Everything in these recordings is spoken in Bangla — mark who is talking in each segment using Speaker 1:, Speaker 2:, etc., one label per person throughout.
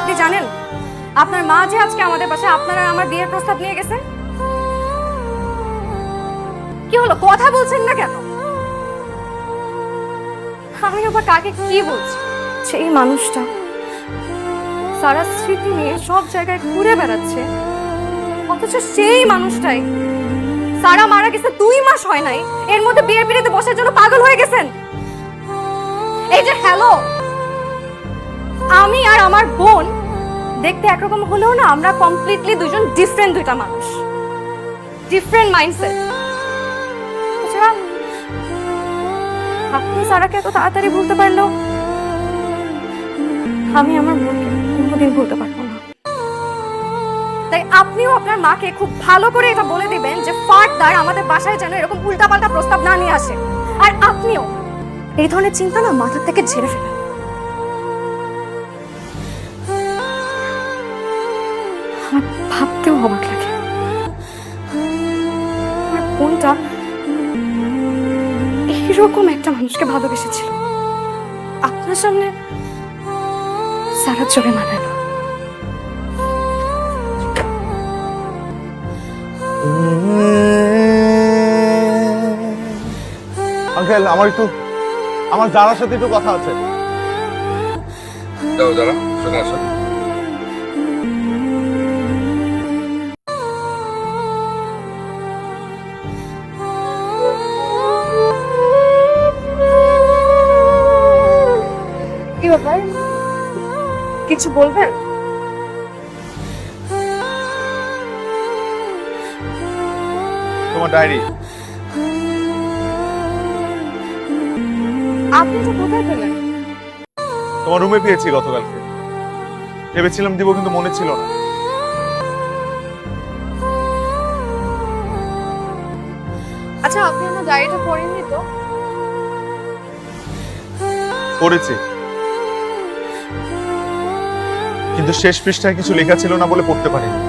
Speaker 1: আপনি জানেন আপনার মা যে আজকে আমাদের বাসায় আপনার আর আমার বিয়ের প্রস্তাব নিয়ে গেছে? কি হলো, কথা বলছেন না কেন? আমি আবার কাকে কি বলছি? সেই মানুষটা সারা স্মৃতি নিয়ে সব জায়গায় ঘুরে বেড়াচ্ছে, অথচ সেই মানুষটাই সারা মারা গেছে 2 মাস হয় নাই, এর মধ্যে বিয়ের পিড়িতে বসার জন্য পাগল হয়ে গেছেন। এই যে হ্যালো, আমি আর আমার বোন দেখতে একরকম হলেও না, আমরা কমপ্লিটলি দুজন ডিফারেন্ট দুইটা মানুষ, ডিফারেন্ট মাইন্ডসেট। আচ্ছা, আপনি সারাকে এত তাড়াতাড়ি ভুলতে পারলো, আমি আমার বোনকে কোনোদিন ভুলতে পারবো না। তাই আপনিও আপনার মাকে খুব ভালো করে এটা বলে দিবেন যে ফার্দার আমাদের বাসায় যেন এরকম উল্টাপাল্টা প্রস্তাব না নিয়ে আসে। আর আপনিও এই ধরনের চিন্তা না মাথার থেকে ঝেড়ে ফেলেন। আমার ভাবতেও অবাক লাগে, আমার বোনটা এইরকম একটা মানুষকে ভালোবেসেছিল, আপনার সামনে সারা চোখে মানায় না।
Speaker 2: আঙ্কেল, আমার যারার সাথে একটু কথা আছে।
Speaker 3: যাও যারা, শুনে আসো।
Speaker 1: কি ব্যাপার, কিছু বলবেন?
Speaker 2: তোমার ডায়েরি।
Speaker 1: আপনি তো কোথায় পেলেন?
Speaker 2: তোমার রুমে পেয়েছি গতকালকে। ভেবেছিলাম দিব, কিন্তু মনে ছিল না।
Speaker 1: আচ্ছা, আপনি আমার ডায়েরিটা পড়েননি তো?
Speaker 2: পড়েছি, কিন্তু শেষ পৃষ্ঠায় কিছু লেখা ছিল না বলে পড়তে পারিনি।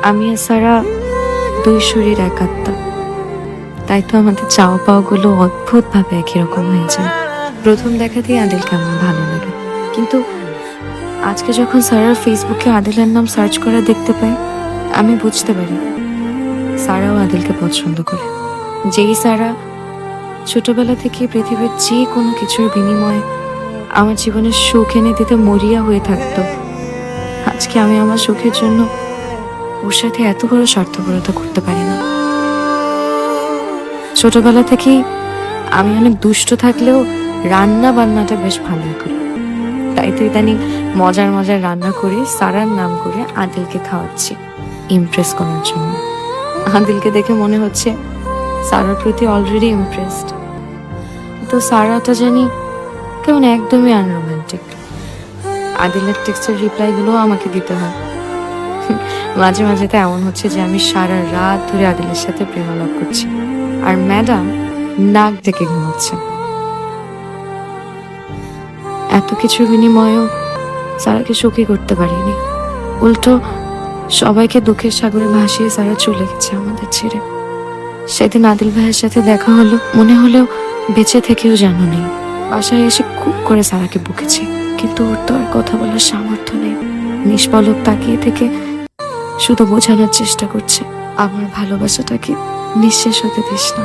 Speaker 4: আমি আর সারা 2 শরীর এক আত্মা, তাই তো আমাদের চাওয়া পাওয়া গুলো অদ্ভুত ভাবে একই রকম হয়ে যায়। প্রথম দেখাতেই আদিলকে আমার ভালো লাগে, কিন্তু আজকে যখন সারার ফেসবুকে আদিলের নাম সার্চ করা দেখতে পাই, আমি বুঝতে পারি সারাও আদিলকে পছন্দ করে। যেই সারা ছোটবেলা থেকে পৃথিবীর যে কোনো কিছুর বিনিময়ে আমার জীবনের সুখ এনে দিতে মরিয়া হয়ে থাকতো, আজকে আমি আমার সুখের জন্য ওর সাথে এত বড় স্বার্থপরতা করতে পারি না। ছোটবেলা থেকেই আমি অনেক দুষ্ট থাকলেও রান্না বান্নাটা বেশ ভালোই করি, তাই তো ইদানিং মজার মজার রান্না করে সারার নাম করে আদিলকে খাওয়াচ্ছি ইমপ্রেস করার জন্য। আদিলকে দেখে মনে হচ্ছে সারার প্রতি অলরেডি ইমপ্রেসড, কিন্তু সারাটা জানি কেমন একদমই আনরোম্যান্টিক। আদিলের টেক্সটের রিপ্লাইগুলো আমাকে দিতে হয়। মাঝে মাঝে তো এমন হচ্ছে যে আমি সারা রাত ধরে আদিলের সাথে প্রেমালাপ করছি, আর ম্যাডাম নাক ডেকে ঘুমাচ্ছে। এত কিছুর বিনিময়েও সারাকে সুখী করতে পারিনি, উল্টো সবাইকে দুঃখের সাগরে ভাসিয়ে সারা চলে গেছে আমাদের ছেড়ে। সেদিন আদিল ভাইয়ের সাথে দেখা হলো, মনে হলেও বেঁচে থেকেও জানো নেই। বাসায় এসে খুব করে সারাকে বকেছি, কিন্তু ওর তো আর কথা বলার সামর্থ্য নেই। নিষ্পলক তাকিয়ে থেকে শুধু বোঝানোর চেষ্টা করছে, আমার ভালোবাসাটাকে নিঃশেষ হতে দিস না।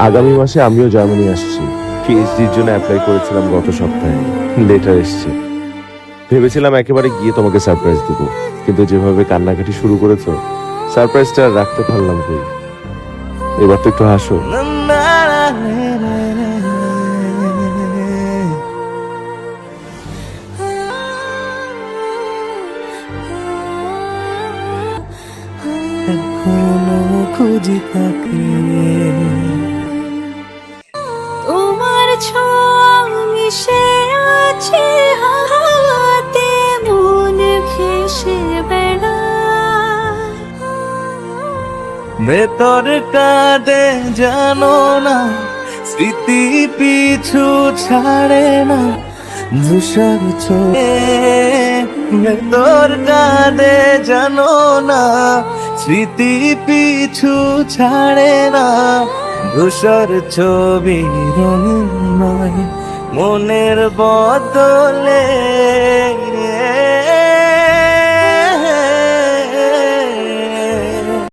Speaker 5: আগামী মাসে আমিও জার্মানি আসছি। পিএইচডির জন্য অ্যাপ্লাই করেছিলাম গত সপ্তাহে, লেটার এসেছে। ভেবেছিলাম একেবারে গিয়ে তোমাকে সারপ্রাইজ দিব, কিন্তু যেভাবে কান্নাকাটি শুরু করেছো, সারপ্রাইজটা আর রাখতে পারলাম কই। এবার তো একটু হাসো।
Speaker 6: খুঁজি থাকে তোমার ছোঁয়া মিশে আছে হাতে, মন ভেসে বেড়ায় ভেতর কাঁদে জানো না,
Speaker 3: স্মৃতি পিছু ছাড়ে না, ধূসর ছোঁয়ে ভেতর কাঁদে জানো না, স্মৃতি পিছু ছাড়ে না, ধূসর ছবি রঙিন নয়, মনের বদলে